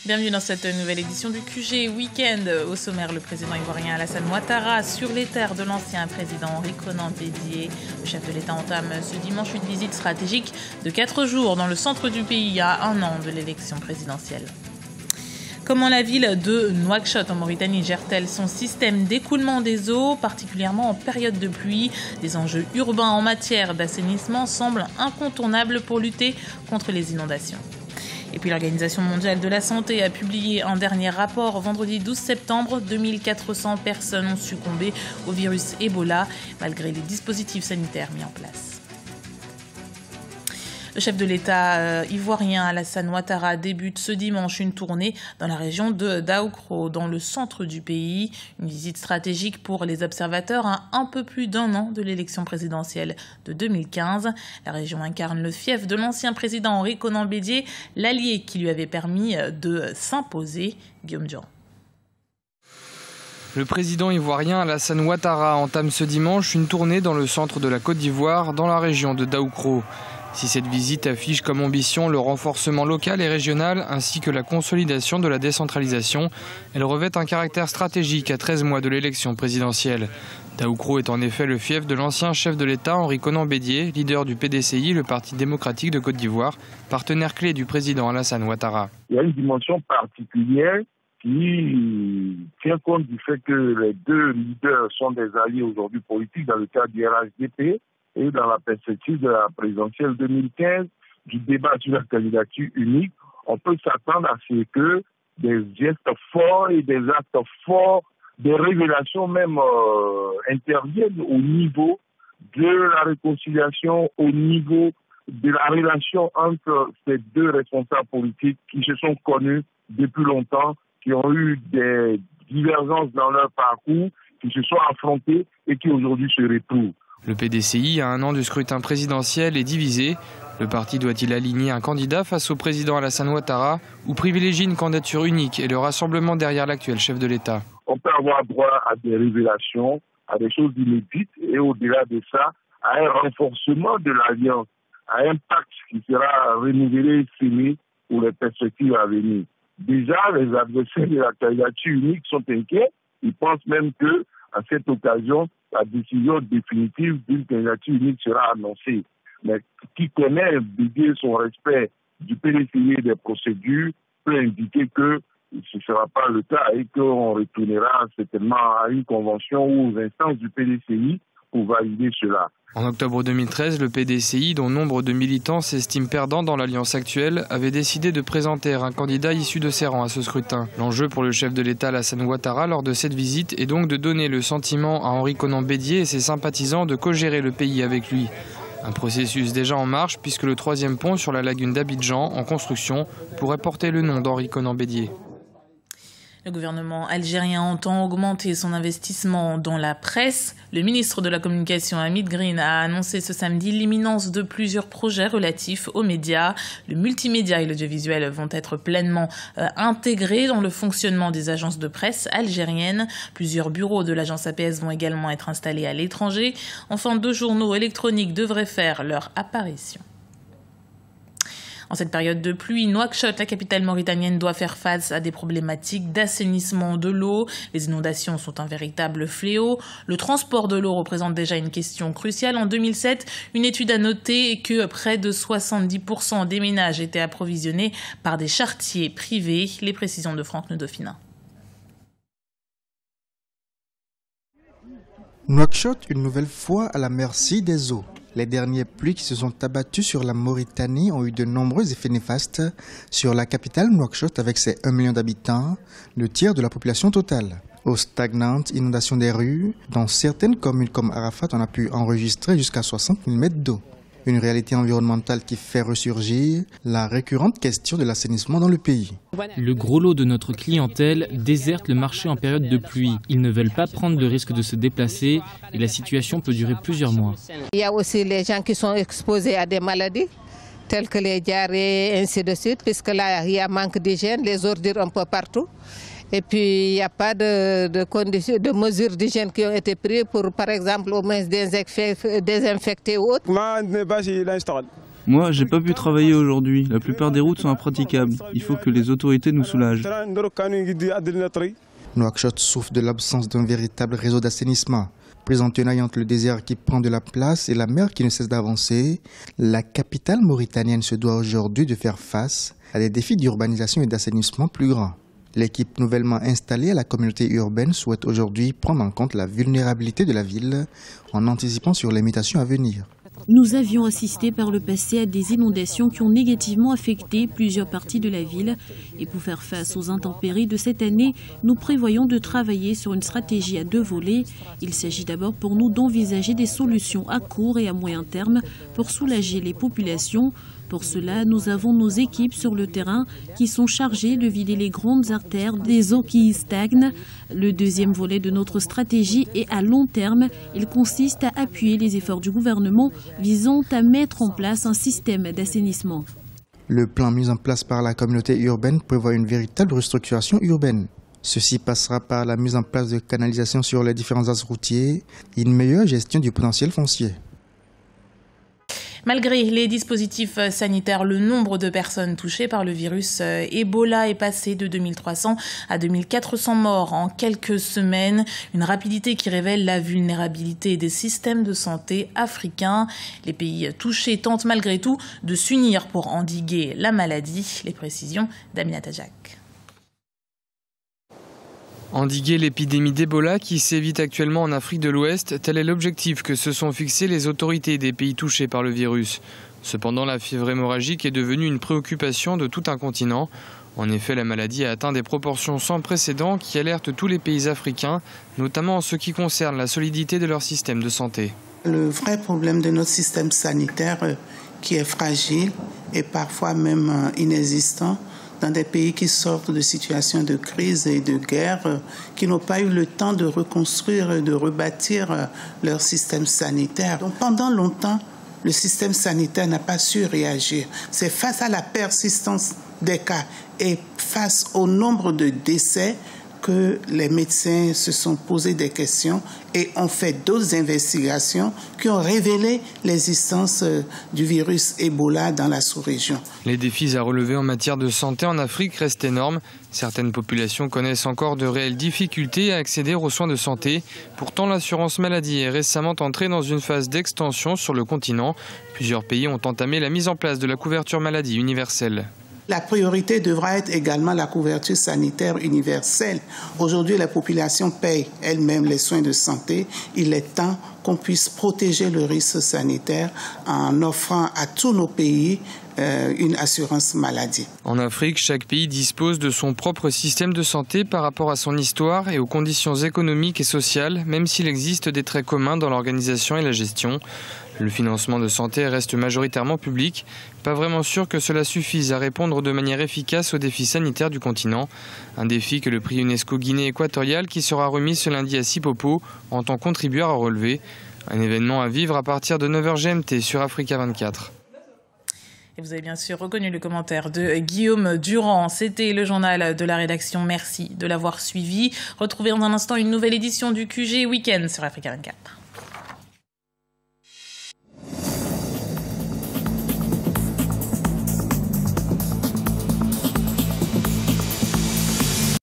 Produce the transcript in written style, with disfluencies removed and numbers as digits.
Bienvenue dans cette nouvelle édition du QG Week-end. Au sommaire, le président ivoirien Alassane Ouattara sur les terres de l'ancien président Henri Konan Bédié. Le chef de l'État entame ce dimanche une visite stratégique de 4 jours dans le centre du pays à 1 an de l'élection présidentielle. Comment la ville de Nouakchott en Mauritanie gère-t-elle son système d'écoulement des eaux, particulièrement en période de pluie? Des enjeux urbains en matière d'assainissement semblent incontournables pour lutter contre les inondations. Et puis l'Organisation mondiale de la santé a publié un dernier rapport vendredi 12 septembre. 2400 personnes ont succombé au virus Ebola malgré les dispositifs sanitaires mis en place. Le chef de l'État ivoirien Alassane Ouattara débute ce dimanche une tournée dans la région de Daoukro, dans le centre du pays. Une visite stratégique pour les observateurs à un peu plus d'1 an de l'élection présidentielle de 2015. La région incarne le fief de l'ancien président Henri Konan Bédié, l'allié qui lui avait permis de s'imposer. Guillaume Durand. Le président ivoirien Alassane Ouattara entame ce dimanche une tournée dans le centre de la Côte d'Ivoire, dans la région de Daoukro. Si cette visite affiche comme ambition le renforcement local et régional ainsi que la consolidation de la décentralisation, elle revêt un caractère stratégique à 13 mois de l'élection présidentielle. Daoukro est en effet le fief de l'ancien chef de l'État Henri Konan Bédié, leader du PDCI, le Parti démocratique de Côte d'Ivoire, partenaire clé du président Alassane Ouattara. Il y a une dimension particulière qui tient compte du fait que les deux leaders sont des alliés aujourd'hui politiques dans le cadre du RHDP. Et dans la perspective de la présidentielle 2015, du débat sur la candidature unique, on peut s'attendre à ce que des gestes forts et des actes forts, des révélations même interviennent au niveau de la réconciliation, au niveau de la relation entre ces deux responsables politiques qui se sont connus depuis longtemps, qui ont eu des divergences dans leur parcours, qui se sont affrontés et qui aujourd'hui se retrouvent. Le PDCI, à 1 an du scrutin présidentiel, est divisé. Le parti doit-il aligner un candidat face au président Alassane Ouattara ou privilégier une candidature unique et le rassemblement derrière l'actuel chef de l'État? On peut avoir droit à des révélations, à des choses inédites et au-delà de ça, à un renforcement de l'alliance, à un pacte qui sera renouvelé et scellé pour les perspectives à venir. Déjà, les adversaires de la candidature unique sont inquiets. Ils pensent même que, à cette occasion, la décision définitive d'une candidature unique sera annoncée. Mais qui connaît bien son respect du PDCI et des procédures peut indiquer que ce ne sera pas le cas et qu'on retournera certainement à une convention ou aux instances du PDCI pour valider cela. En octobre 2013, le PDCI, dont nombre de militants s'estiment perdants dans l'alliance actuelle, avait décidé de présenter un candidat issu de ses rangs à ce scrutin. L'enjeu pour le chef de l'État Alassane Ouattara lors de cette visite est donc de donner le sentiment à Henri Konan Bédié et ses sympathisants de co-gérer le pays avec lui. Un processus déjà en marche puisque le 3e pont sur la lagune d'Abidjan, en construction, pourrait porter le nom d'Henri Konan Bédié. Le gouvernement algérien entend augmenter son investissement dans la presse. Le ministre de la Communication, Hamid Green, a annoncé ce samedi l'imminence de plusieurs projets relatifs aux médias. Le multimédia et l'audiovisuel vont être pleinement intégrés dans le fonctionnement des agences de presse algériennes. Plusieurs bureaux de l'agence APS vont également être installés à l'étranger. Enfin, 2 journaux électroniques devraient faire leur apparition. En cette période de pluie, Nouakchott, la capitale mauritanienne, doit faire face à des problématiques d'assainissement de l'eau. Les inondations sont un véritable fléau. Le transport de l'eau représente déjà une question cruciale. En 2007, une étude a noté que près de 70% des ménages étaient approvisionnés par des charretiers privés. Les précisions de Franck Nedofina. Nouakchott, une nouvelle fois à la merci des eaux. Les dernières pluies qui se sont abattues sur la Mauritanie ont eu de nombreux effets néfastes sur la capitale Nouakchott avec ses 1 million d'habitants, le tiers de la population totale. Eau stagnante, inondation des rues, dans certaines communes comme Arafat, on a pu enregistrer jusqu'à 60 000 mètres d'eau. Une réalité environnementale qui fait ressurgir la récurrente question de l'assainissement dans le pays. Le gros lot de notre clientèle déserte le marché en période de pluie. Ils ne veulent pas prendre le risque de se déplacer et la situation peut durer plusieurs mois. Il y a aussi les gens qui sont exposés à des maladies telles que les diarrhées et ainsi de suite, puisque là il y a manque d'hygiène, les ordures un peu partout. Et puis, il n'y a pas de mesures d'hygiène qui ont été prises pour, par exemple, au moins désinfecter ou autre. Moi, j'ai pas pu travailler aujourd'hui. La plupart des routes sont impraticables. Il faut que les autorités nous soulagent. Nouakchott souffre de l'absence d'un véritable réseau d'assainissement. Prise en tenaille entre le désert qui prend de la place et la mer qui ne cesse d'avancer, la capitale mauritanienne se doit aujourd'hui de faire face à des défis d'urbanisation et d'assainissement plus grands. L'équipe nouvellement installée à la communauté urbaine souhaite aujourd'hui prendre en compte la vulnérabilité de la ville en anticipant sur les mutations à venir. Nous avions assisté par le passé à des inondations qui ont négativement affecté plusieurs parties de la ville. Et pour faire face aux intempéries de cette année, nous prévoyons de travailler sur une stratégie à 2 volets. Il s'agit d'abord pour nous d'envisager des solutions à court et à moyen terme pour soulager les populations. Pour cela, nous avons nos équipes sur le terrain qui sont chargées de vider les grandes artères des eaux qui y stagnent. Le deuxième volet de notre stratégie est à long terme. Il consiste à appuyer les efforts du gouvernement visant à mettre en place un système d'assainissement. Le plan mis en place par la communauté urbaine prévoit une véritable restructuration urbaine. Ceci passera par la mise en place de canalisations sur les différents axes routiers et une meilleure gestion du potentiel foncier. Malgré les dispositifs sanitaires, le nombre de personnes touchées par le virus Ebola est passé de 2300 à 2400 morts en quelques semaines. Une rapidité qui révèle la vulnérabilité des systèmes de santé africains. Les pays touchés tentent malgré tout de s'unir pour endiguer la maladie. Les précisions d'Aminata Jack. Endiguer l'épidémie d'Ebola qui sévit actuellement en Afrique de l'Ouest, tel est l'objectif que se sont fixés les autorités des pays touchés par le virus. Cependant, la fièvre hémorragique est devenue une préoccupation de tout un continent. En effet, la maladie a atteint des proportions sans précédent qui alertent tous les pays africains, notamment en ce qui concerne la solidité de leur système de santé. Le vrai problème de notre système sanitaire qui est fragile et parfois même inexistant, dans des pays qui sortent de situations de crise et de guerre, qui n'ont pas eu le temps de reconstruire et de rebâtir leur système sanitaire. Donc pendant longtemps, le système sanitaire n'a pas su réagir. C'est face à la persistance des cas et face au nombre de décès que les médecins se sont posés des questions et ont fait d'autres investigations qui ont révélé l'existence du virus Ebola dans la sous-région. Les défis à relever en matière de santé en Afrique restent énormes. Certaines populations connaissent encore de réelles difficultés à accéder aux soins de santé. Pourtant, l'assurance maladie est récemment entrée dans une phase d'extension sur le continent. Plusieurs pays ont entamé la mise en place de la couverture maladie universelle. La priorité devra être également la couverture sanitaire universelle. Aujourd'hui, la population paye elle-même les soins de santé. Il est temps qu'on puisse protéger le risque sanitaire en offrant à tous nos pays une assurance maladie. En Afrique, chaque pays dispose de son propre système de santé par rapport à son histoire et aux conditions économiques et sociales, même s'il existe des traits communs dans l'organisation et la gestion. Le financement de santé reste majoritairement public. Pas vraiment sûr que cela suffise à répondre de manière efficace aux défis sanitaires du continent. Un défi que le prix UNESCO Guinée équatoriale, qui sera remis ce lundi à Sipopo, entend contribuer à relever. Un événement à vivre à partir de 9h GMT sur Africa 24. Et vous avez bien sûr reconnu le commentaire de Guillaume Durand. C'était le journal de la rédaction. Merci de l'avoir suivi. Retrouvez dans un instant une nouvelle édition du QG Week-end sur Africa 24.